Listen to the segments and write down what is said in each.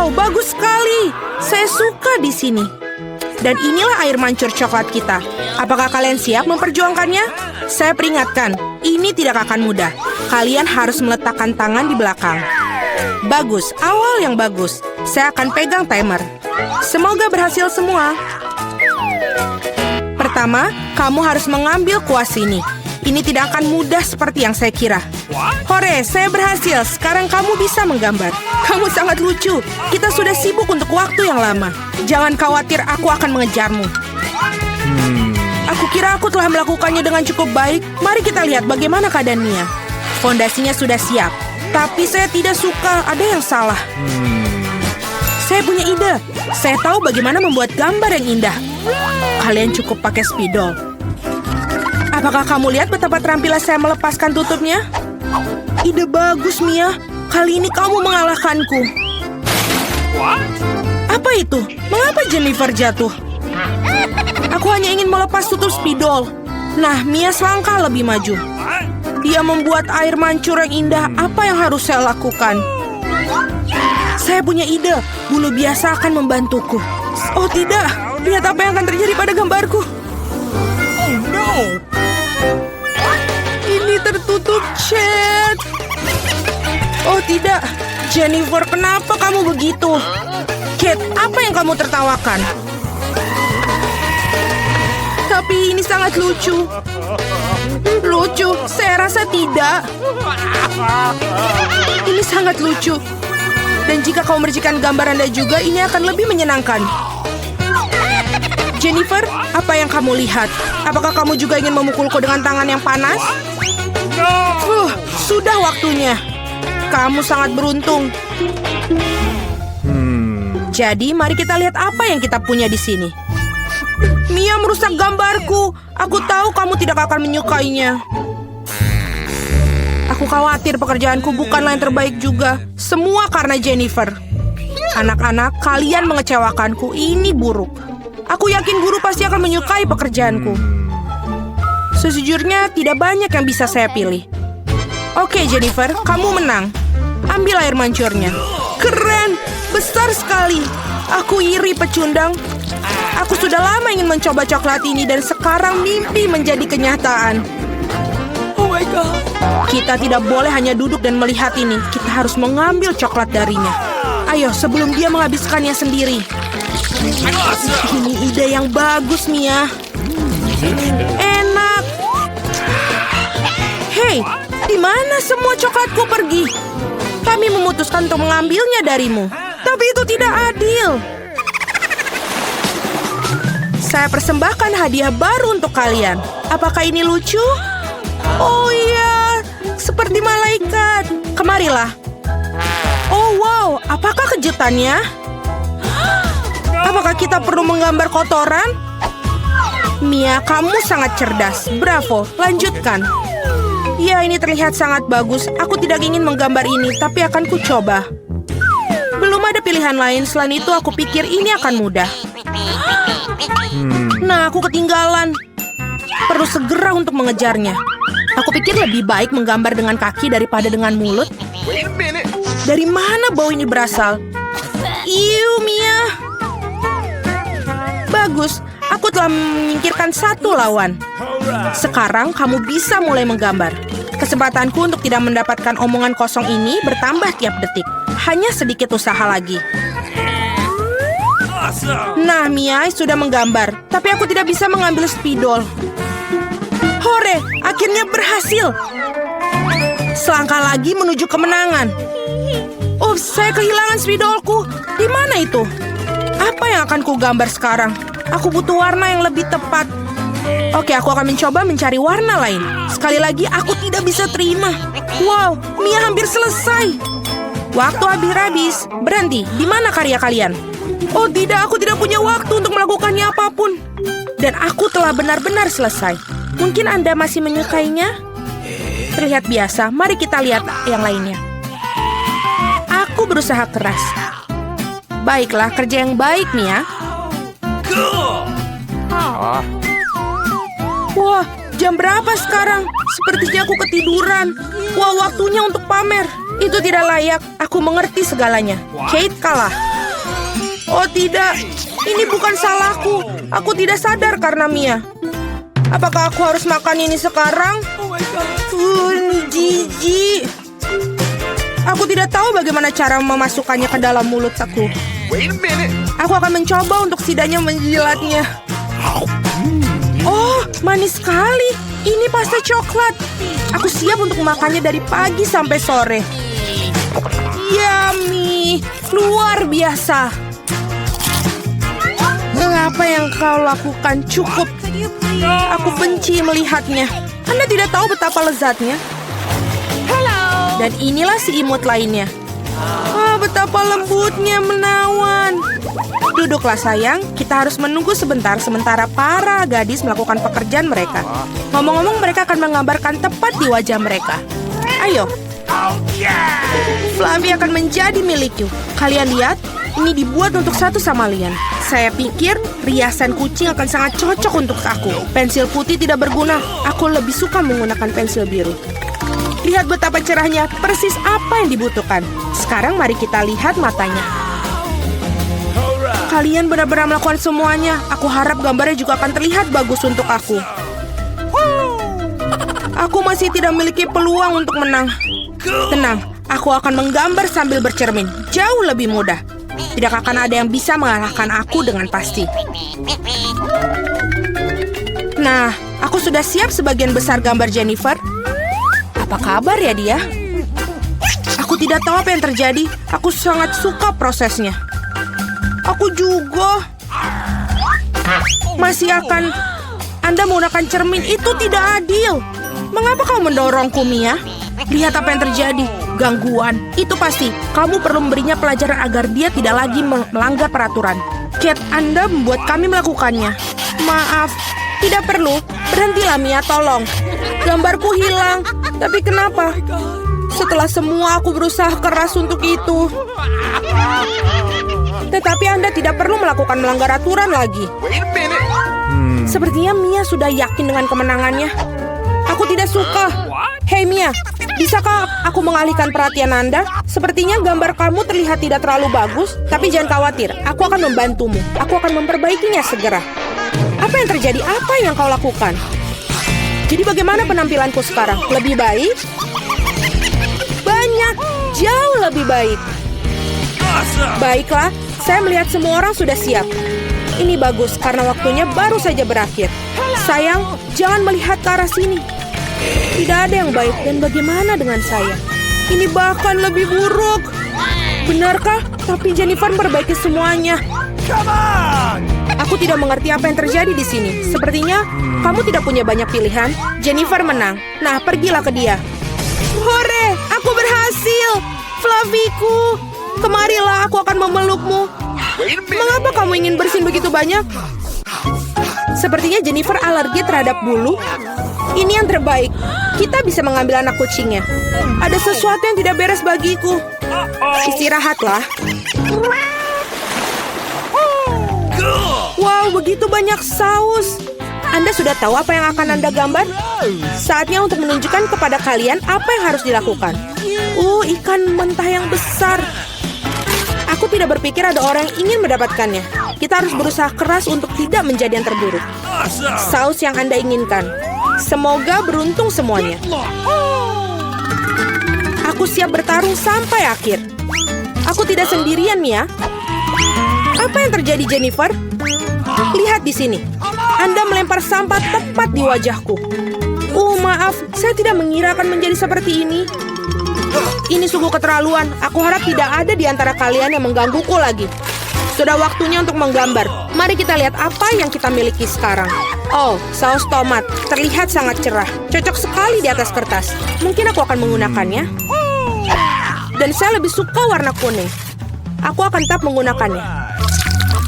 Wow, bagus sekali. Saya suka di sini. Dan inilah air mancur coklat kita. Apakah kalian siap memperjuangkannya? Saya peringatkan, ini tidak akan mudah. Kalian harus meletakkan tangan di belakang. Bagus, awal yang bagus. Saya akan pegang timer. Semoga berhasil semua. Pertama, kamu harus mengambil kuas ini. Ini tidak akan mudah seperti yang saya kira. Hore, saya berhasil. Sekarang kamu bisa menggambar. Kamu sangat lucu. Kita sudah sibuk untuk waktu yang lama. Jangan khawatir, aku akan mengejarmu. Aku kira aku telah melakukannya dengan cukup baik. Mari kita lihat bagaimana keadaan Mia. Fondasinya sudah siap. Tapi saya tidak suka, ada yang salah. Saya punya ide. Saya tahu bagaimana membuat gambar yang indah. Kalian cukup pakai spidol. Apakah kamu lihat betapa terampilan saya melepaskan tutupnya? Ide bagus, Mia. Kali ini kamu mengalahkanku. Apa itu? Mengapa Jennifer jatuh? Aku hanya ingin melepas tutup spidol. Nah, Mia selangkah lebih maju. Dia membuat air mancur yang indah. Apa yang harus saya lakukan? Saya punya ide. Bulu biasa akan membantuku. Oh tidak, lihat apa yang akan terjadi pada gambarku. Oh no. Ini tertutup cat. Oh tidak, Jennifer, kenapa kamu begitu? Kate, apa yang kamu tertawakan? Tapi ini sangat lucu. Lucu? Saya rasa tidak. Ini sangat lucu. Dan jika kau mercikan gambar Anda juga, ini akan lebih menyenangkan. Jennifer, apa yang kamu lihat? Apakah kamu juga ingin memukulku dengan tangan yang panas? Sudah waktunya. Kamu sangat beruntung. Jadi, mari kita lihat apa yang kita punya di sini. Mia merusak gambarku. Aku tahu kamu tidak akan menyukainya. Aku khawatir pekerjaanku bukanlah yang terbaik juga. Semua karena Jennifer. Anak-anak, kalian mengecewakanku. Ini buruk. Aku yakin guru pasti akan menyukai pekerjaanku. Sejujurnya, tidak banyak yang bisa saya pilih. Oke, Jennifer, kamu menang. Ambil air mancurnya. Keren, besar sekali. Aku iri, pecundang. Aku sudah lama ingin mencoba coklat ini dan sekarang mimpi menjadi kenyataan. Oh my God. Kita tidak boleh hanya duduk dan melihat ini. Kita harus mengambil coklat darinya. Ayo, sebelum dia menghabiskannya sendiri. Ini ide yang bagus, Mia. Enak. Hei, di mana semua coklatku pergi? Kami memutuskan untuk mengambilnya darimu. Tapi itu tidak adil. Saya persembahkan hadiah baru untuk kalian. Apakah ini lucu? Oh iya, seperti malaikat. Kemarilah. Oh wow, apakah kejutannya? Apakah kita perlu menggambar kotoran? Mia, kamu sangat cerdas. Bravo, lanjutkan. Ya, ini terlihat sangat bagus. Aku tidak ingin menggambar ini, tapi akan ku coba. Belum ada pilihan lain. Selain itu, aku pikir ini akan mudah. Nah, aku ketinggalan. Perlu segera untuk mengejarnya. Aku pikir lebih baik menggambar dengan kaki daripada dengan mulut. Dari mana bau ini berasal? Iu, Mia. Bagus, aku telah menyingkirkan satu lawan. Sekarang kamu bisa mulai menggambar. Kesempatanku untuk tidak mendapatkan omongan kosong ini bertambah tiap detik. Hanya sedikit usaha lagi. Nah, Mia sudah menggambar. Tapi aku tidak bisa mengambil spidol. Hore, akhirnya berhasil. Selangkah lagi menuju kemenangan. Oh, saya kehilangan spidolku. Di mana itu? Apa yang akan ku gambar sekarang? Aku butuh warna yang lebih tepat. Oke, aku akan mencoba mencari warna lain. Sekali lagi, aku tidak bisa terima. Wow, Mia hampir selesai. Waktu habis. Berhenti, di mana karya kalian? Oh tidak, aku tidak punya waktu untuk melakukannya apapun. Dan aku telah benar-benar selesai. Mungkin Anda masih menyukainya? Terlihat biasa, mari kita lihat yang lainnya. Aku berusaha keras. Baiklah, kerja yang baik, Mia. Wah, jam berapa sekarang? Sepertinya aku ketiduran. Wah, waktunya untuk pamer. Itu tidak layak. Aku mengerti segalanya. Kate kalah. Oh tidak, ini bukan salahku. Aku tidak sadar karena Mia. Apakah aku harus makan ini sekarang? Ini jijik. Aku tidak tahu bagaimana cara memasukkannya ke dalam mulut aku. Aku akan mencoba untuk setidaknya menjilatnya. Oh, manis sekali. Ini pasta coklat. Aku siap untuk makannya dari pagi sampai sore. Yummy, luar biasa. Apa yang kau lakukan cukup. Aku benci melihatnya. Anda tidak tahu betapa lezatnya. Dan inilah si imut lainnya. Betapa lembutnya menawan. Duduklah sayang, kita harus menunggu sebentar sementara para gadis melakukan pekerjaan mereka. Ngomong-ngomong, mereka akan menggambarkan tepat di wajah mereka. Ayo. Fluffy akan menjadi milikku. Kalian lihat, ini dibuat untuk satu sama lain. Saya pikir riasan kucing akan sangat cocok untuk aku. Pensil putih tidak berguna. Aku lebih suka menggunakan pensil biru. Lihat betapa cerahnya, persis apa yang dibutuhkan. Sekarang mari kita lihat matanya. Kalian benar-benar melakukan semuanya. Aku harap gambarnya juga akan terlihat bagus untuk aku. Aku masih tidak memiliki peluang untuk menang. Tenang, aku akan menggambar sambil bercermin. Jauh lebih mudah. Tidak akan ada yang bisa mengalahkan aku dengan pasti. Nah, aku sudah siap sebagian besar gambar Jennifer. Apa kabar ya dia? Aku tidak tahu apa yang terjadi. Aku sangat suka prosesnya. Aku juga. Masih akan Anda menggunakan cermin itu tidak adil. Mengapa kamu mendorongku, Mia? Lihat apa yang terjadi. Gangguan. Itu pasti. Kamu perlu memberinya pelajaran agar dia tidak lagi melanggar peraturan. Cat, Anda membuat kami melakukannya. Maaf. Tidak perlu. Berhentilah, Mia, tolong. Gambarku hilang. Tapi kenapa? Setelah semua aku berusaha keras untuk itu. Tetapi Anda tidak perlu melakukan melanggar aturan lagi. Sepertinya Mia sudah yakin dengan kemenangannya. Aku tidak suka. Hei Mia, bisakah aku mengalihkan perhatian Anda? Sepertinya gambar kamu terlihat tidak terlalu bagus. Tapi jangan khawatir, aku akan membantumu. Aku akan memperbaikinya segera. Apa yang terjadi? Apa yang kau lakukan? Jadi bagaimana penampilanku sekarang? Lebih baik? Banyak, jauh lebih baik. Baiklah, saya melihat semua orang sudah siap. Ini bagus karena waktunya baru saja berakhir. Sayang, jangan melihat ke arah sini. Tidak ada yang baik dan bagaimana dengan saya? Ini bahkan lebih buruk. Benarkah? Tapi Jennifer memperbaiki semuanya. Aku tidak mengerti apa yang terjadi di sini. Sepertinya kamu tidak punya banyak pilihan. Jennifer menang. Nah, pergilah ke dia. Hore, aku berhasil. Fluffyku, kemarilah, aku akan memelukmu. Mengapa kamu ingin bersin begitu banyak? Sepertinya Jennifer alergi terhadap bulu. Ini yang terbaik. Kita bisa mengambil anak kucingnya. Ada sesuatu yang tidak beres bagiku. Istirahatlah. Wow, begitu banyak saus. Anda sudah tahu apa yang akan Anda gambar? Saatnya untuk menunjukkan kepada kalian apa yang harus dilakukan. Ikan mentah yang besar. Aku tidak berpikir ada orang yang ingin mendapatkannya. Kita harus berusaha keras untuk tidak menjadi yang terburuk. Saus yang Anda inginkan. Semoga beruntung semuanya. Aku siap bertarung sampai akhir. Aku tidak sendirian, Mia. Apa yang terjadi, Jennifer? Lihat di sini. Anda melempar sampah tepat di wajahku. Maaf, saya tidak mengira akan menjadi seperti ini. Ini sungguh keterlaluan. Aku harap tidak ada di antara kalian yang menggangguku lagi. Sudah waktunya untuk menggambar. Mari kita lihat apa yang kita miliki sekarang. Saus tomat. Terlihat sangat cerah. Cocok sekali di atas kertas. Mungkin aku akan menggunakannya. Dan saya lebih suka warna kuning. Aku akan tetap menggunakannya.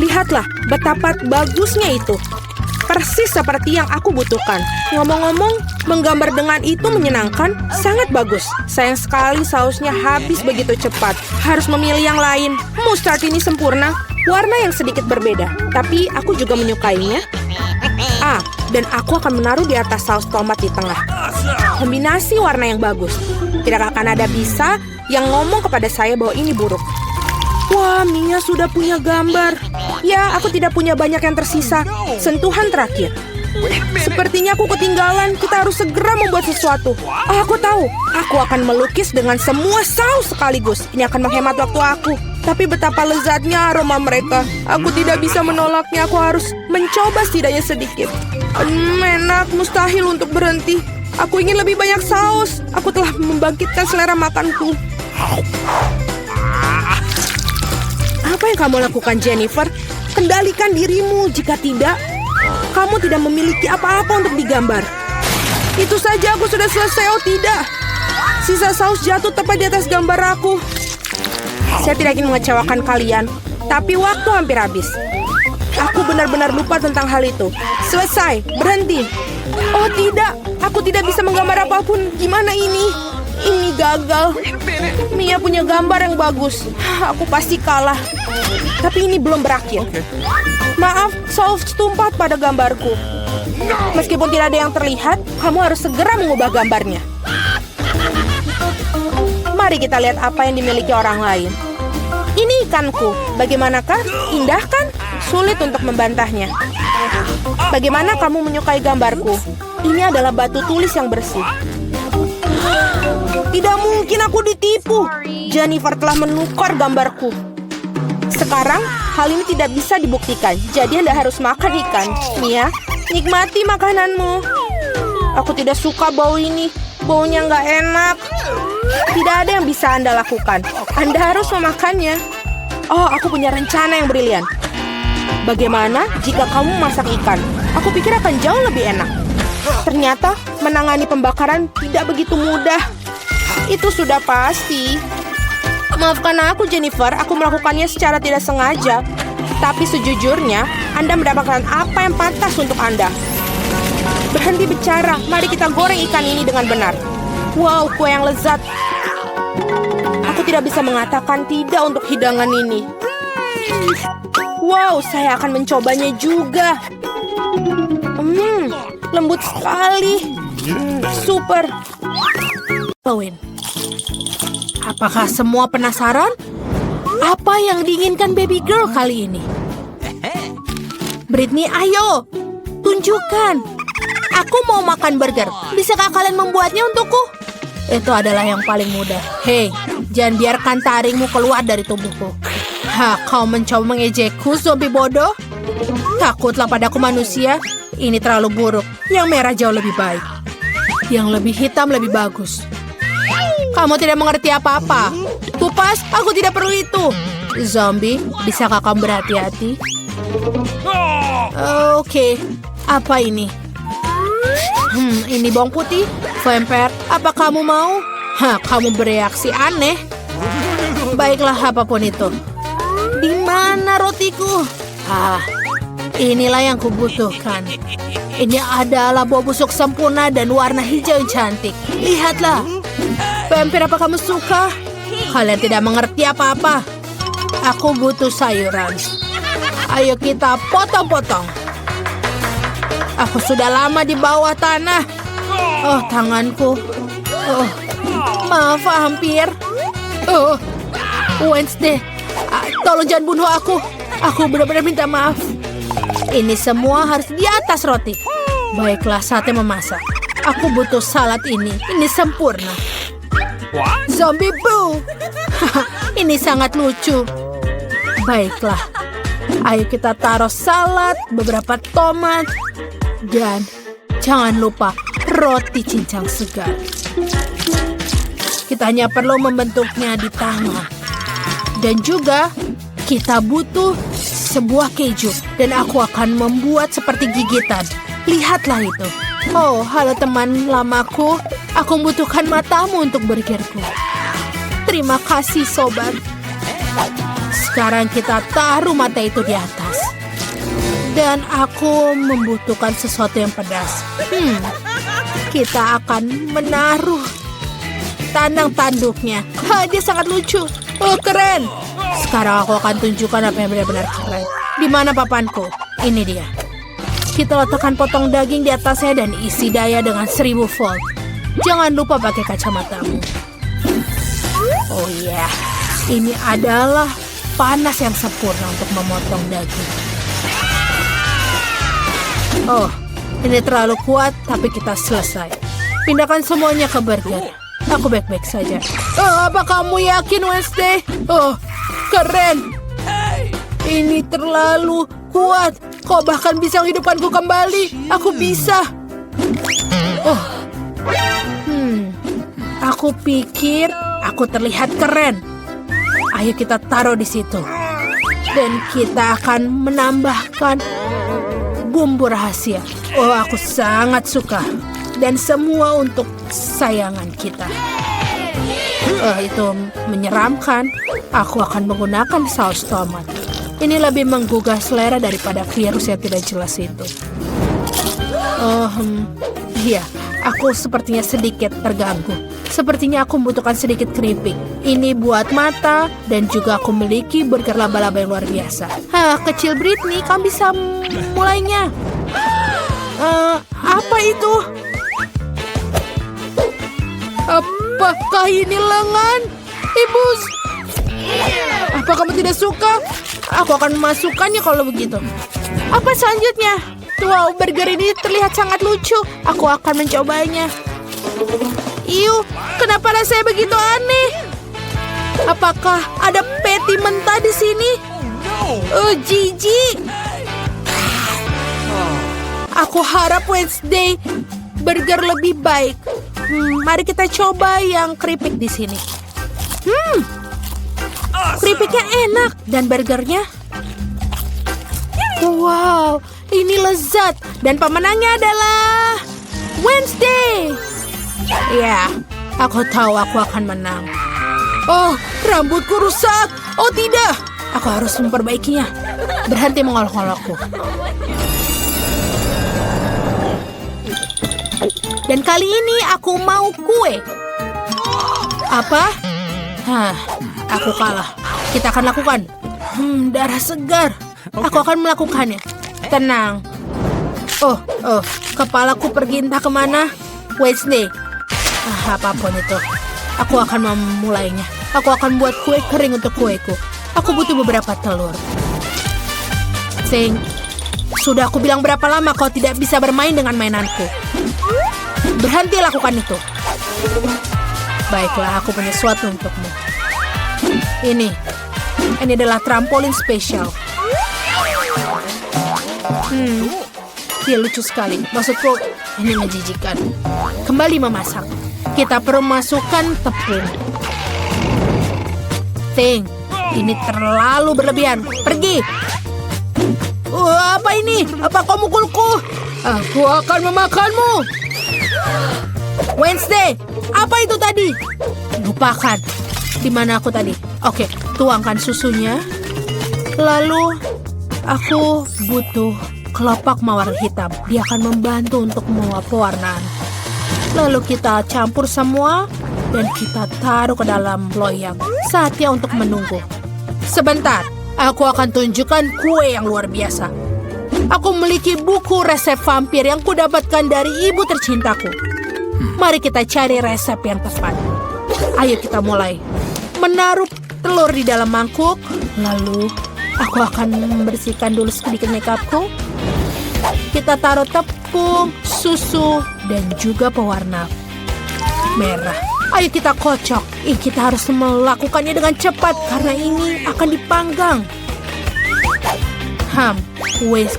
Lihatlah betapa bagusnya itu. Persis seperti yang aku butuhkan. Ngomong-ngomong, menggambar dengan itu menyenangkan, sangat bagus. Sayang sekali sausnya habis begitu cepat. Harus memilih yang lain. Mustard ini sempurna. Warna yang sedikit berbeda. Tapi aku juga menyukainya. Dan aku akan menaruh di atas saus tomat di tengah. Kombinasi warna yang bagus. Tidak akan ada bisa yang ngomong kepada saya bahwa ini buruk. Wah, Mia sudah punya gambar. Ya, aku tidak punya banyak yang tersisa. Sentuhan terakhir. Sepertinya aku ketinggalan. Kita harus segera membuat sesuatu. Oh, aku tahu. Aku akan melukis dengan semua saus sekaligus. Ini akan menghemat waktu aku. Tapi betapa lezatnya aroma mereka. Aku tidak bisa menolaknya. Aku harus mencoba setidaknya sedikit. Enak, mustahil untuk berhenti. Aku ingin lebih banyak saus. Aku telah membangkitkan selera makanku. Apa yang kamu lakukan, Jennifer? Kendalikan dirimu. Jika tidak, kamu tidak memiliki apa-apa untuk digambar. Itu saja, aku sudah selesai. Oh tidak, sisa saus jatuh tepat di atas gambar aku. Saya tidak ingin mengecewakan kalian, tapi waktu hampir habis. Aku benar-benar lupa tentang hal itu. Selesai, berhenti. Oh tidak, aku tidak bisa menggambar apapun. Gimana ini? Ini gagal. Mia punya gambar yang bagus. Aku pasti kalah. Tapi ini belum berakhir. Maaf, saus tumpah pada gambarku. Meskipun tidak ada yang terlihat, kamu harus segera mengubah gambarnya. Mari kita lihat apa yang dimiliki orang lain. Ini ikanku. Bagaimanakah? Indah kan? Sulit untuk membantahnya. Bagaimana kamu menyukai gambarku? Ini adalah batu tulis yang bersih. Tidak mungkin aku ditipu. Jennifer telah menukar gambarku. Sekarang, hal ini tidak bisa dibuktikan. Jadi Anda harus makan ikan. Mia, nikmati makananmu. Aku tidak suka bau ini. Baunya nggak enak. Tidak ada yang bisa Anda lakukan. Anda harus memakannya. Oh, aku punya rencana yang brilian. Bagaimana jika kamu masak ikan? Aku pikir akan jauh lebih enak. Ternyata menangani pembakaran tidak begitu mudah. Itu sudah pasti. Maafkan aku, Jennifer. Aku melakukannya secara tidak sengaja. Tapi sejujurnya, Anda mendapatkan apa yang pantas untuk Anda. Berhenti bicara. Mari kita goreng ikan ini dengan benar. Wow, kue yang lezat. Aku tidak bisa mengatakan tidak untuk hidangan ini. Wow, saya akan mencobanya juga. Lembut sekali. Super. Owen. Apakah semua penasaran? Apa yang diinginkan baby girl kali ini? Britney, ayo. Tunjukkan. Aku mau makan burger. Bisakah kalian membuatnya untukku? Itu adalah yang paling mudah. Hei, jangan biarkan taringmu keluar dari tubuhku. Kau mencoba mengejekku, zombie bodoh? Takutlah padaku manusia. Ini terlalu buruk. Yang merah jauh lebih baik. Yang lebih hitam lebih bagus. Kamu tidak mengerti apa-apa. Kupas, aku tidak perlu itu. Zombie, bisakah kamu berhati-hati? Oke, apa ini? Ini bawang putih. Vampire, apa kamu mau? Kamu bereaksi aneh. Baiklah, apapun itu. Di mana rotiku? Inilah yang kubutuhkan. Ini adalah bau busuk sempurna dan warna hijau yang cantik. Lihatlah. Vampire, apa kamu suka? Kalian tidak mengerti apa-apa. Aku butuh sayuran. Ayo kita potong-potong. Aku sudah lama di bawah tanah. Oh, tanganku. Oh, maaf, hampir. Oh, Wednesday. Tolong jangan bunuh aku. Aku benar-benar minta maaf. Ini semua harus di atas roti. Baiklah, saatnya memasak. Aku butuh salad ini. Ini sempurna. Zombie boo. Ini sangat lucu. Baiklah. Ayo kita taruh salad, beberapa tomat, dan jangan lupa roti cincang segar. Kita hanya perlu membentuknya di tangan. Dan juga kita butuh sebuah keju. Dan aku akan membuat seperti gigitan. Lihatlah itu. Oh, halo teman lamaku. Aku membutuhkan matamu untuk burgerku. Terima kasih, sobat. Sekarang kita taruh mata itu di atas. Dan aku membutuhkan sesuatu yang pedas. Kita akan menaruh tandang tanduknya. Dia sangat lucu. Oh, keren. Sekarang aku akan tunjukkan apa yang benar-benar keren. Di mana papanku? Ini dia. Kita letakkan potong daging di atasnya dan isi daya dengan 1000 volt. Jangan lupa pakai kacamatamu. Oh iya, ini adalah panas yang sempurna untuk memotong daging. Oh, ini terlalu kuat, tapi kita selesai. Pindahkan semuanya ke burger. Aku baik-baik saja. Oh, apa kamu yakin, Wednesday? Oh, keren. Ini terlalu kuat. Kau bahkan bisa menghidupkanku kembali. Aku bisa. Oh. Aku pikir aku terlihat keren. Ayo kita taruh di situ. Dan kita akan menambahkan bumbu rahasia. Oh, aku sangat suka. Dan semua untuk sayangan kita. Itu menyeramkan. Aku akan menggunakan saus tomat. Ini lebih menggugah selera daripada virus yang tidak jelas itu. Iya, aku sepertinya sedikit terganggu. Sepertinya aku membutuhkan sedikit keripik. Ini buat mata dan juga aku memiliki burger laba-laba yang luar biasa. Kecil Britney, kamu bisa mulainya. Apa itu? Apakah ini lengan? Ibu, apa kamu tidak suka? Aku akan memasukkannya kalau begitu. Apa selanjutnya? Wow, burger ini terlihat sangat lucu. Aku akan mencobanya. Iu, kenapa rasanya begitu aneh? Apakah ada patty mentah di sini? Oh, jijik. Aku harap Wednesday burger lebih baik. Mari kita coba yang keripik di sini. Keripiknya enak dan burgernya. Wow, ini lezat dan pemenangnya adalah Wednesday. Ya, aku tahu aku akan menang. Oh, rambutku rusak. Oh tidak, aku harus memperbaikinya. Berhenti mengolok-olokku. Dan kali ini aku mau kue. Apa? Aku kalah. Kita akan lakukan. Darah segar. Aku akan melakukannya. Tenang. Oh, kepalaku pergi entah kemana. Wednesday. Apapun itu. Aku akan memulainya. Aku akan buat kue kering untuk kueku. Aku butuh beberapa telur. Sing, sudah aku bilang berapa lama kau tidak bisa bermain dengan mainanku. Berhenti lakukan itu. Baiklah, aku punya sesuatu untukmu. Ini adalah trampolin spesial. Dia lucu sekali. Maksudku, ini menjijikan. Kembali memasak. Kita perlu masukkan tepung. Ting, ini terlalu berlebihan. Pergi. Apa ini? Apa kau mukulku? Aku akan memakanmu. Wednesday, apa itu tadi? Lupakan. Di mana aku tadi? Oke, tuangkan susunya. Lalu, aku butuh kelopak mawar hitam. Dia akan membantu untuk menguap pewarnaan. Lalu kita campur semua dan kita taruh ke dalam loyang. Saatnya untuk menunggu. Sebentar, aku akan tunjukkan kue yang luar biasa. Aku memiliki buku resep vampir yang kudapatkan dari ibu tercintaku. Mari kita cari resep yang tepat. Ayo kita mulai. Menaruh telur di dalam mangkuk. Lalu aku akan membersihkan dulu sedikit makeupku. Kita taruh tepung, susu, dan juga pewarna merah. Ayo kita kocok. Kita harus melakukannya dengan cepat karena ini akan dipanggang.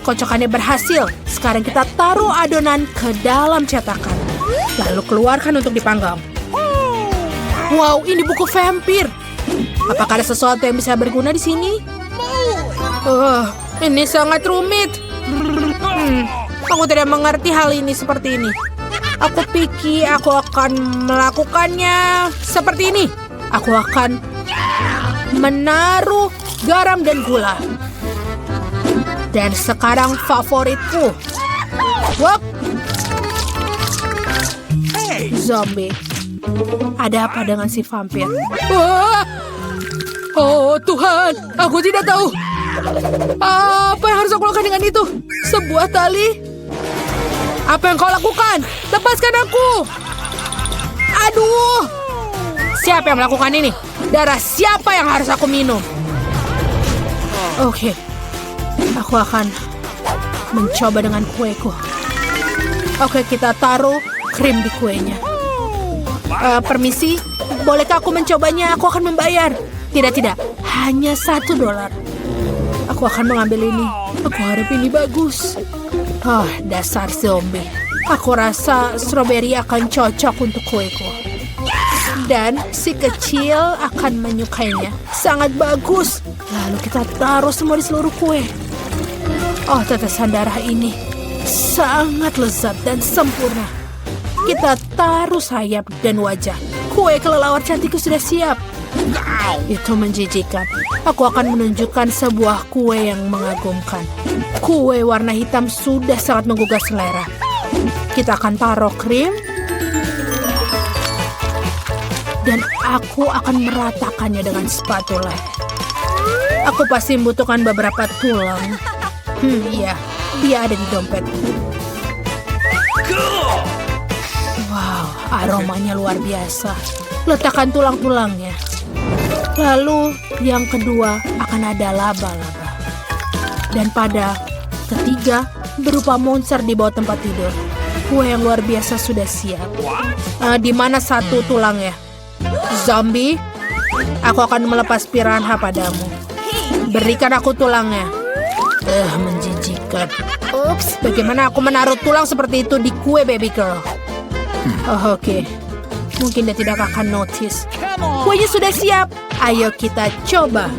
Kocokannya berhasil. Sekarang kita taruh adonan ke dalam cetakan. Lalu keluarkan untuk dipanggang. Wow, ini buku vampir. Apakah ada sesuatu yang bisa berguna di sini? Ini sangat rumit. Aku tidak mengerti hal ini seperti ini. Aku pikir aku akan melakukannya seperti ini. Aku akan menaruh garam dan gula. Dan sekarang favoritku. Wop. Zombie. Ada apa dengan si vampir? Oh Tuhan, aku tidak tahu. Apa yang harus aku lakukan dengan itu? Sebuah tali? Apa yang kau lakukan? Lepaskan aku! Aduh! Siapa yang melakukan ini? Darah siapa yang harus aku minum? Oke, aku akan mencoba dengan kueku. Oke, kita taruh krim di kuenya. Permisi, bolehkah aku mencobanya? Aku akan membayar. Tidak, hanya $1. Aku akan mengambil ini. Aku harap ini bagus. Dasar zombie. Aku rasa stroberi akan cocok untuk kueku. Dan si kecil akan menyukainya. Sangat bagus. Lalu kita taruh semua di seluruh kue. Tetesan darah ini sangat lezat dan sempurna. Kita taruh sayap dan wajah. Kue kelelawar cantikku sudah siap. Itu menjijikan. Aku akan menunjukkan sebuah kue yang mengagumkan. Kue warna hitam sudah sangat menggugah selera. Kita akan taruh krim. Dan aku akan meratakannya dengan spatula. Aku pasti membutuhkan beberapa tulang. Iya, dia ada di dompetku. Wow, aromanya luar biasa. Letakkan tulang-tulangnya. Lalu yang kedua akan ada laba-laba. Dan pada ketiga berupa monster di bawah tempat tidur. Kue yang luar biasa sudah siap. Di mana satu tulangnya? Zombie, aku akan melepas piranha padamu. Berikan aku tulangnya. Menjijikan. Ups, bagaimana aku menaruh tulang seperti itu di kue baby girl? Oke. Mungkin dia tidak akan notice. Kuenya sudah siap. Ayo kita coba.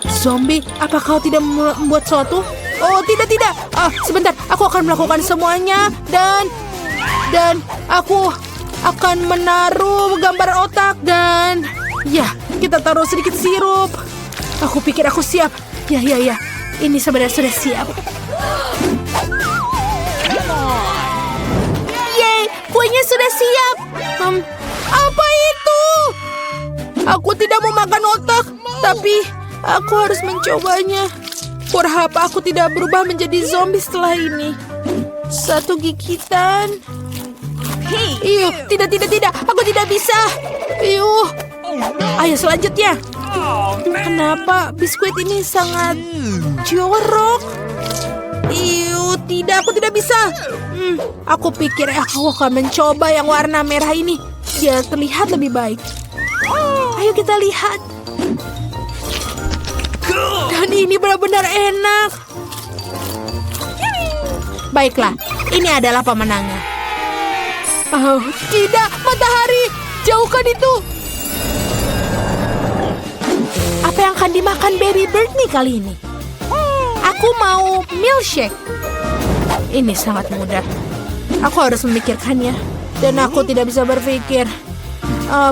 Zombie, apa kau tidak membuat sesuatu? Oh, tidak. Sebentar. Aku akan melakukan semuanya. Dan aku akan menaruh gambar otak. Dan ya, kita taruh sedikit sirup. Aku pikir aku siap. Ya. Ini sebenarnya sudah siap. Yeay, kuenya sudah siap. Apa itu? Aku tidak mau makan otak, tapi aku harus mencobanya. Berharap aku tidak berubah menjadi zombie setelah ini. Satu gigitan. Tidak. Aku tidak bisa. Ayo selanjutnya. Kenapa biskuit ini sangat jorok? Tidak, aku tidak bisa. Aku pikir aku akan mencoba yang warna merah ini. Dia terlihat lebih baik. Ayo kita lihat. Dan ini benar-benar enak. Baiklah, ini adalah pemenangnya. Oh, tidak, matahari. Jauhkan itu. Apa yang akan dimakan baby bird nih kali ini? Aku mau milkshake. Ini sangat mudah. Aku harus memikirkannya. Dan aku tidak bisa berpikir.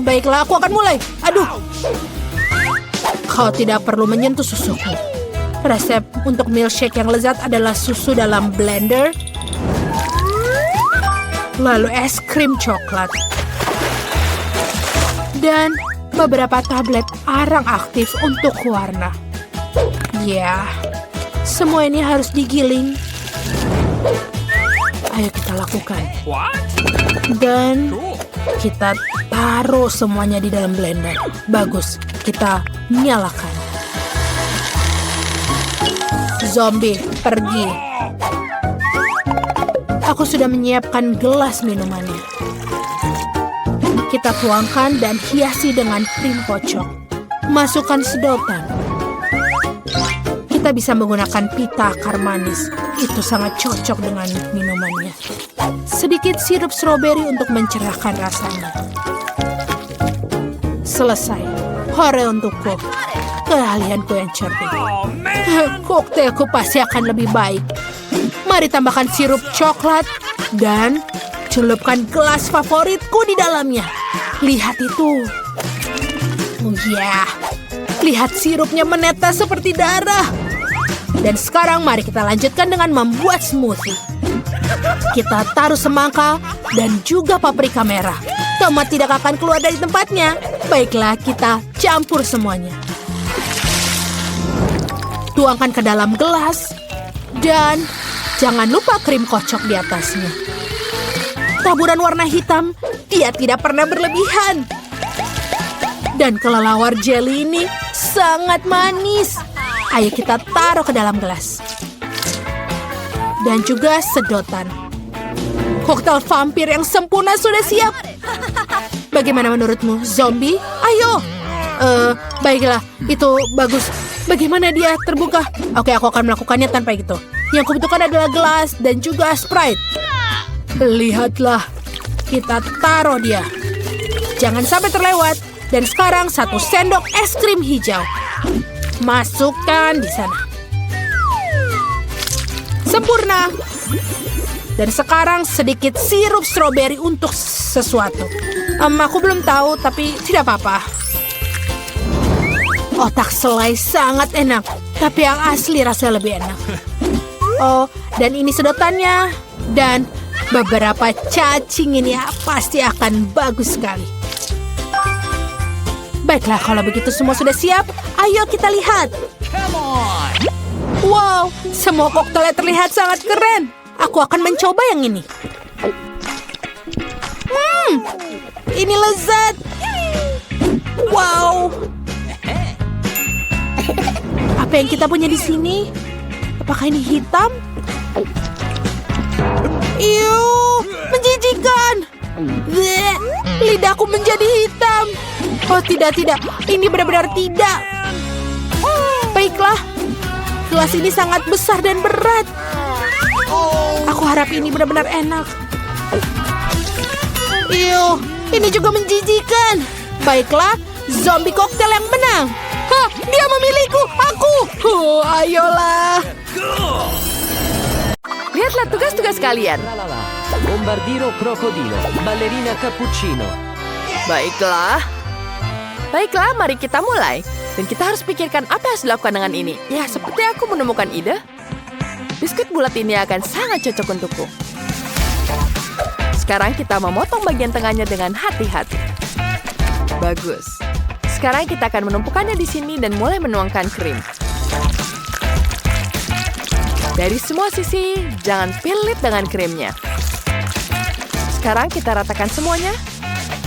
Baiklah, aku akan mulai. Aduh. Kau tidak perlu menyentuh susuku. Resep untuk milkshake yang lezat adalah susu dalam blender. Lalu es krim coklat. Dan beberapa tablet arang aktif untuk warna. Ya, semua ini harus digiling. Ayo kita lakukan. Dan kita taruh semuanya di dalam blender. Bagus, kita nyalakan. Zombie, pergi. Aku sudah menyiapkan gelas minumannya. Kita tuangkan dan hiasi dengan krim kocok. Masukkan sedotan. Kita bisa menggunakan pita akar manis. Itu sangat cocok dengan minumannya. Sedikit sirup stroberi untuk mencerahkan rasanya. Selesai. Hore untukku. Keahlianku yang cerdik. Koktailku pasti akan lebih baik. Mari tambahkan sirup coklat dan celupkan gelas favoritku di dalamnya. Lihat itu. Oh ya, lihat sirupnya menetes seperti darah. Dan sekarang mari kita lanjutkan dengan membuat smoothie. Kita taruh semangka dan juga paprika merah. Tomat tidak akan keluar dari tempatnya. Baiklah, kita campur semuanya. Tuangkan ke dalam gelas. Dan jangan lupa krim kocok di atasnya. Taburan warna hitam, dia tidak pernah berlebihan. Dan kelelawar jelly ini sangat manis. Ayo kita taruh ke dalam gelas. Dan juga sedotan. Koktail vampir yang sempurna sudah siap. Bagaimana menurutmu, zombie? Ayo. Baiklah, itu bagus. Bagaimana dia terbuka? Oke, aku akan melakukannya tanpa itu. Yang kubutuhkan adalah gelas dan juga Sprite. Lihatlah, kita taruh dia. Jangan sampai terlewat. Dan sekarang 1 sendok es krim hijau. Masukkan di sana. Sempurna. Dan sekarang sedikit sirup stroberi untuk sesuatu. Aku belum tahu, tapi tidak apa-apa. Otak selai sangat enak, tapi yang asli rasanya lebih enak. Oh, dan ini sedotannya. Dan beberapa cacing ini pasti akan bagus sekali. Baiklah, kalau begitu semua sudah siap, ayo kita lihat. Wow, semua koktailnya terlihat sangat keren. Aku akan mencoba yang ini. Ini lezat. Wow. Apa yang kita punya di sini? Apakah ini hitam? Menjijikan. Bleh, lidahku menjadi hitam. Oh, tidak. Ini benar-benar tidak. Baiklah. Gelas ini sangat besar dan berat. Aku harap ini benar-benar enak. Ini juga menjijikan. Baiklah, zombie koktail yang menang. Dia memilihku, aku. Ayolah. Lihatlah tugas-tugas kalian. Bombardiro crocodilo, ballerina cappuccino. Baiklah, mari kita mulai. Dan kita harus pikirkan apa yang harus dilakukan dengan ini. Ya, seperti aku menemukan ide. Biskuit bulat ini akan sangat cocok untukku. Sekarang kita memotong bagian tengahnya dengan hati-hati. Bagus. Sekarang kita akan menumpukannya di sini dan mulai menuangkan krim. Dari semua sisi, jangan pelit dengan krimnya. Sekarang kita ratakan semuanya.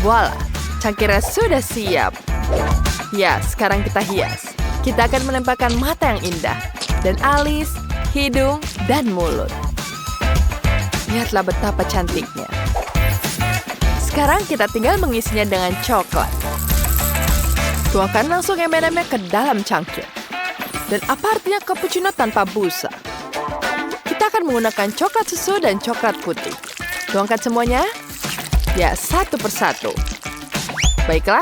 Voila, cangkirnya sudah siap. Ya, sekarang kita hias. Kita akan menempelkan mata yang indah. Dan alis, hidung, dan mulut. Lihatlah betapa cantiknya. Sekarang kita tinggal mengisinya dengan coklat. Tuangkan langsung M&M-nya ke dalam cangkir. Dan apa artinya cappuccino tanpa busa? Kita akan menggunakan coklat susu dan coklat putih. Tuangkan semuanya. Ya, satu persatu. Baiklah.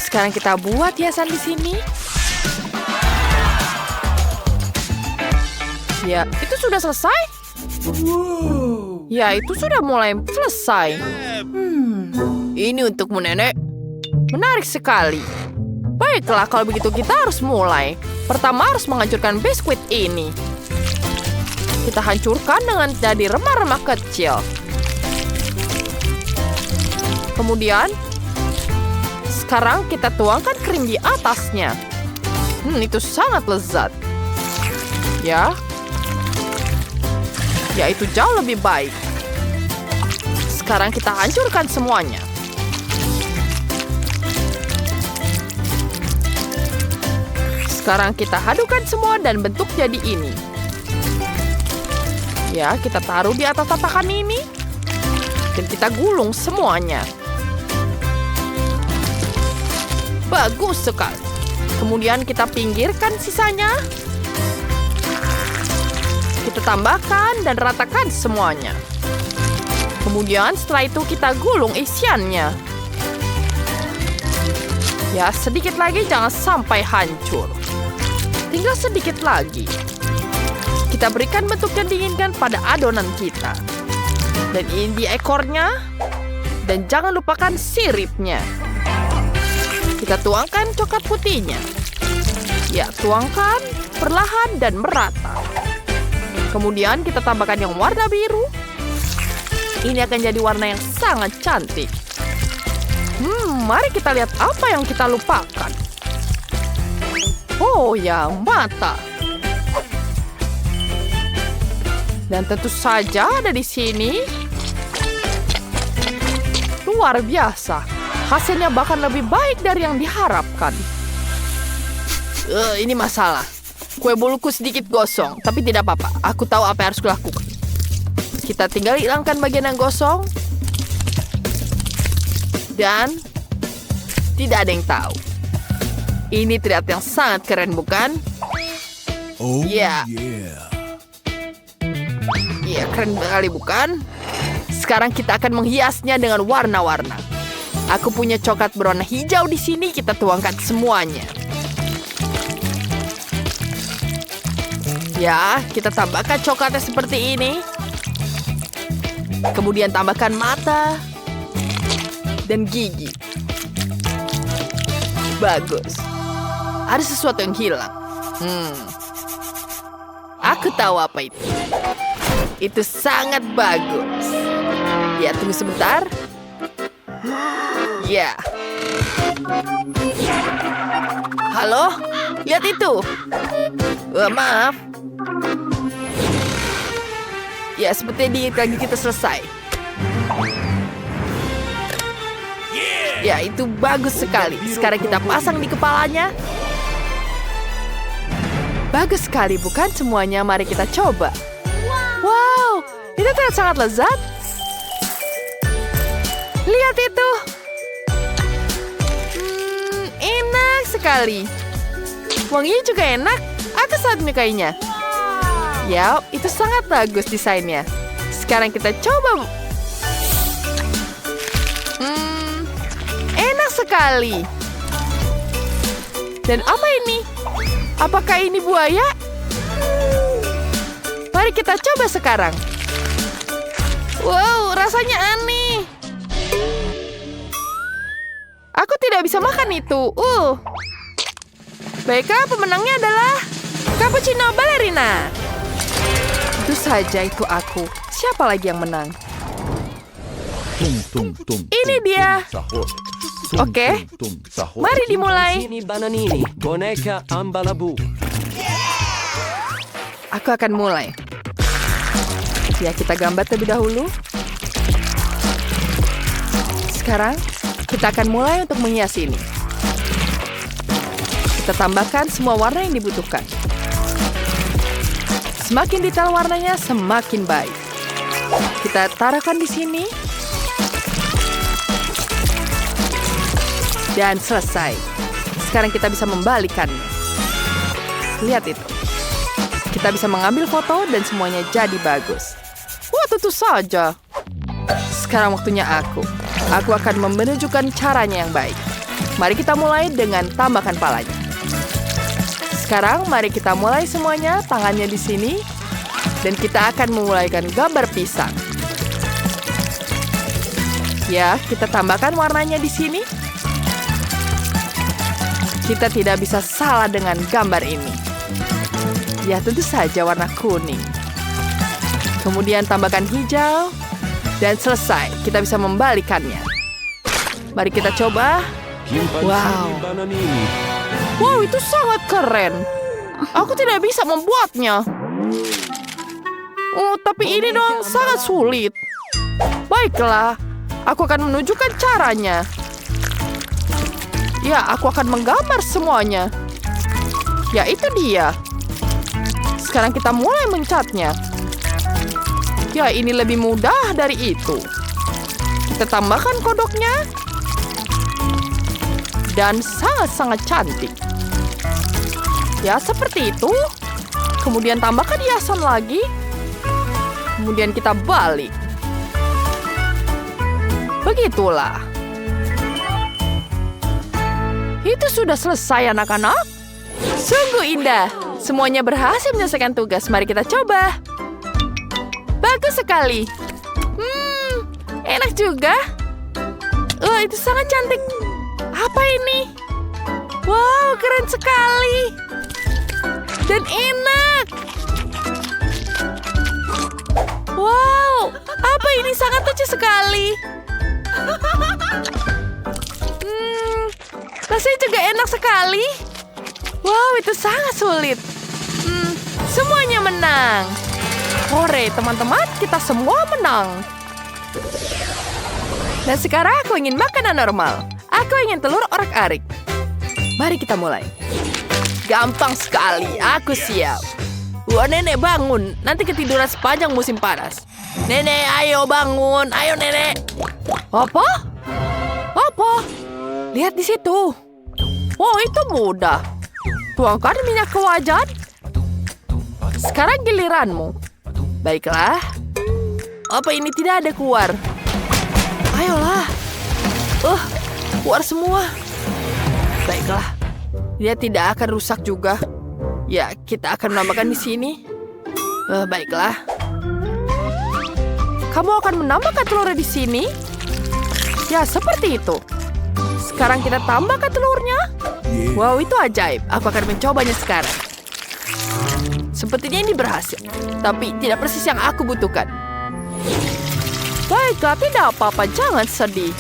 Sekarang kita buat hiasan di sini. Ya, itu sudah selesai? Ya, itu sudah mulai selesai. Ini untukmu, Nenek. Menarik sekali. Baiklah, kalau begitu kita harus mulai. Pertama harus menghancurkan biskuit ini. Kita hancurkan dengan jadi remah-remah kecil. Kemudian, sekarang kita tuangkan krim di atasnya. Itu sangat lezat. Ya, itu jauh lebih baik. Sekarang kita hancurkan semuanya. Sekarang kita hadukan semua dan bentuk jadi ini. Ya, kita taruh di atas tatakan ini. Dan kita gulung semuanya. Bagus sekali. Kemudian kita pinggirkan sisanya. Kita tambahkan dan ratakan semuanya. Kemudian setelah itu kita gulung isiannya. Ya, sedikit lagi jangan sampai hancur. Tinggal sedikit lagi. Kita berikan bentuk yang diinginkan pada adonan kita. Dan ini di ekornya. Dan jangan lupakan siripnya. Kita tuangkan coklat putihnya. Ya, tuangkan perlahan dan merata. Kemudian kita tambahkan yang warna biru. Ini akan jadi warna yang sangat cantik. Mari kita lihat apa yang kita lupakan. Oh ya, mata. Dan tentu saja ada di sini. Luar biasa. Hasilnya bahkan lebih baik dari yang diharapkan. Ini masalah. Kue boluku sedikit gosong, tapi tidak apa-apa. Aku tahu apa yang harus kulakukan. Kita tinggal hilangkan bagian yang gosong. Dan tidak ada yang tahu. Ini terlihat yang sangat keren, bukan? Oh Ya. Iya, keren sekali, bukan? Sekarang kita akan menghiasnya dengan warna-warna. Aku punya coklat berwarna hijau di sini. Kita tuangkan semuanya. Ya, kita tambahkan coklatnya seperti ini. Kemudian tambahkan mata dan gigi. Bagus. Ada sesuatu yang hilang. Aku tahu apa itu. Itu sangat bagus. Ya, tunggu sebentar. Ya. Halo? Lihat itu. Maaf. Ya, seperti di lagi kita selesai. Ya, itu bagus sekali. Sekarang kita pasang di kepalanya. Bagus sekali, bukan semuanya? Mari kita coba. Wow, itu terlihat sangat lezat. Lihat itu. Enak sekali. Wanginya juga enak. Aku sangat menyukainya. Ya, itu sangat bagus desainnya. Sekarang kita coba. Enak sekali. Dan apa ini? Apakah ini buaya? Mari kita coba sekarang. Wow, rasanya aneh. Aku tidak bisa makan itu. Baiklah, pemenangnya adalah cappuccino ballerina. Tentu saja itu aku. Siapa lagi yang menang? Ini dia. Oke, mari dimulai. Ini Bananini, boneka Ambalabu. Aku akan mulai. Ya, kita gambar terlebih dahulu. Sekarang, kita akan mulai untuk menghias ini. Kita tambahkan semua warna yang dibutuhkan. Semakin detail warnanya, semakin baik. Kita taruhkan di sini. Dan selesai. Sekarang kita bisa membalikannya. Lihat itu. Kita bisa mengambil foto dan semuanya jadi bagus. Wah, tentu saja. Sekarang waktunya aku. Aku akan menunjukkan caranya yang baik. Mari kita mulai dengan tambahkan palanya. Sekarang mari kita mulai semuanya, tangannya di sini. Dan kita akan memulaikan gambar pisang. Ya, kita tambahkan warnanya di sini. Kita tidak bisa salah dengan gambar ini. Ya, tentu saja warna kuning. Kemudian tambahkan hijau. Dan selesai, kita bisa membalikannya. Mari kita coba. Wow. Bananini. Wow, itu sangat keren. Aku tidak bisa membuatnya. Tapi ini dong sangat sulit. Baiklah, aku akan menunjukkan caranya. Ya, aku akan menggambar semuanya. Ya, itu dia. Sekarang kita mulai mencatnya. Ya, ini lebih mudah dari itu. Kita tambahkan kodoknya. Dan sangat-sangat cantik. Ya, seperti itu. Kemudian tambahkan hiasan lagi. Kemudian kita balik. Begitulah. Itu sudah selesai, anak-anak. Sungguh indah. Semuanya berhasil menyelesaikan tugas. Mari kita coba. Bagus sekali. Enak juga. Itu sangat cantik. Apa ini? Wow, keren sekali. Dan enak. Wow, apa ini? Sangat lucu sekali. Rasanya juga enak sekali. Wow, itu sangat sulit. Semuanya menang. Hore, teman-teman, kita semua menang. Dan sekarang aku ingin makanan normal. Aku ingin telur orak-arik. Mari kita mulai. Gampang sekali, aku siap. Wah, nenek bangun. Nanti ketiduran sepanjang musim panas. Nenek, ayo bangun. Ayo, nenek. Apa? Apa? Lihat di situ. Oh, itu mudah. Tuangkan minyak ke wajan. Sekarang giliranmu. Baiklah. Apa ini tidak ada keluar? Ayolah. Keluar semua. Baiklah. Dia tidak akan rusak juga. Ya, kita akan menambahkan di sini. Baiklah. Kamu akan menambahkan telurnya di sini? Ya, seperti itu. Sekarang kita tambahkan telurnya. Wow, itu ajaib. Aku akan mencobanya sekarang. Sepertinya ini berhasil. Tapi tidak persis yang aku butuhkan. Baiklah, tidak apa-apa. Jangan sedih.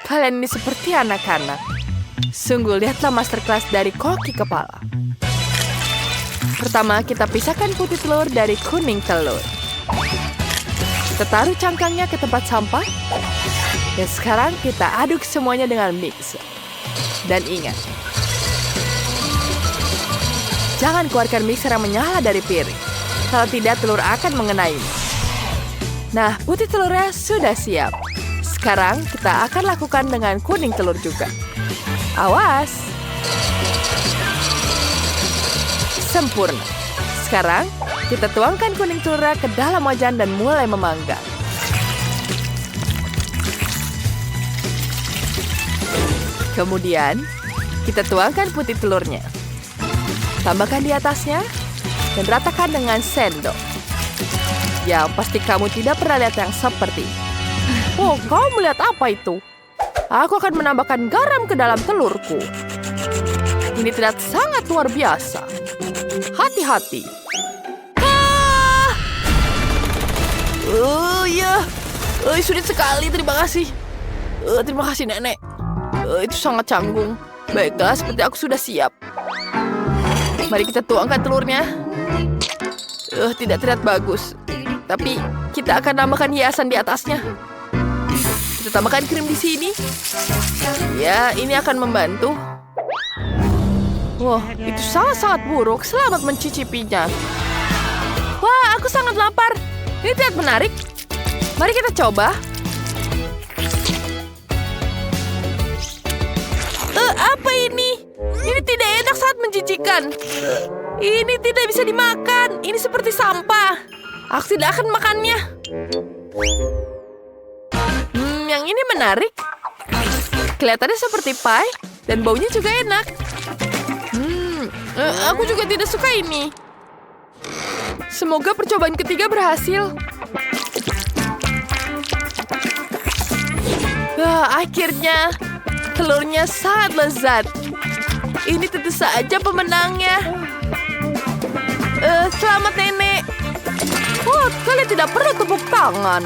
Kalian ini seperti anak-anak. Sungguh, lihatlah masterclass dari koki kepala. Pertama, kita pisahkan putih telur dari kuning telur. Kita taruh cangkangnya ke tempat sampah. Dan sekarang kita aduk semuanya dengan mixer. Dan ingat, jangan keluarkan mixer yang menyala dari piring. Kalau tidak, telur akan mengenainya. Nah, putih telurnya sudah siap. Sekarang kita akan lakukan dengan kuning telur juga. Awas! Sempurna. Sekarang, kita tuangkan kuning telurnya ke dalam wajan dan mulai memanggang. Kemudian, kita tuangkan putih telurnya. Tambahkan di atasnya, dan ratakan dengan sendok. Ya, pasti kamu tidak pernah lihat yang seperti ini. Oh, kau melihat apa itu? Aku akan menambahkan garam ke dalam telurku. Ini terlihat sangat luar biasa. Hati-hati. Ya. Sulit sekali, terima kasih. Terima kasih, Nenek. Itu sangat canggung. Baiklah, seperti aku sudah siap. Mari kita tuangkan telurnya. Tidak terlihat bagus. Tapi kita akan tambahkan hiasan di atasnya. Kita tambahkan krim di sini. Ya, ini akan membantu. Wah, itu sangat-sangat buruk. Selamat mencicipinya. Wah, aku sangat lapar. Ini terlihat menarik. Mari kita coba. Apa ini? Ini tidak enak saat menjijikan. Ini tidak bisa dimakan. Ini seperti sampah. Aku tidak akan makannya. Yang ini menarik. Kelihatannya seperti pie dan baunya juga enak. Aku juga tidak suka ini. Semoga percobaan ketiga berhasil. Akhirnya, telurnya sangat lezat. Ini tentu saja pemenangnya. Selamat, Nenek. Oh, kalian tidak perlu tepuk tangan.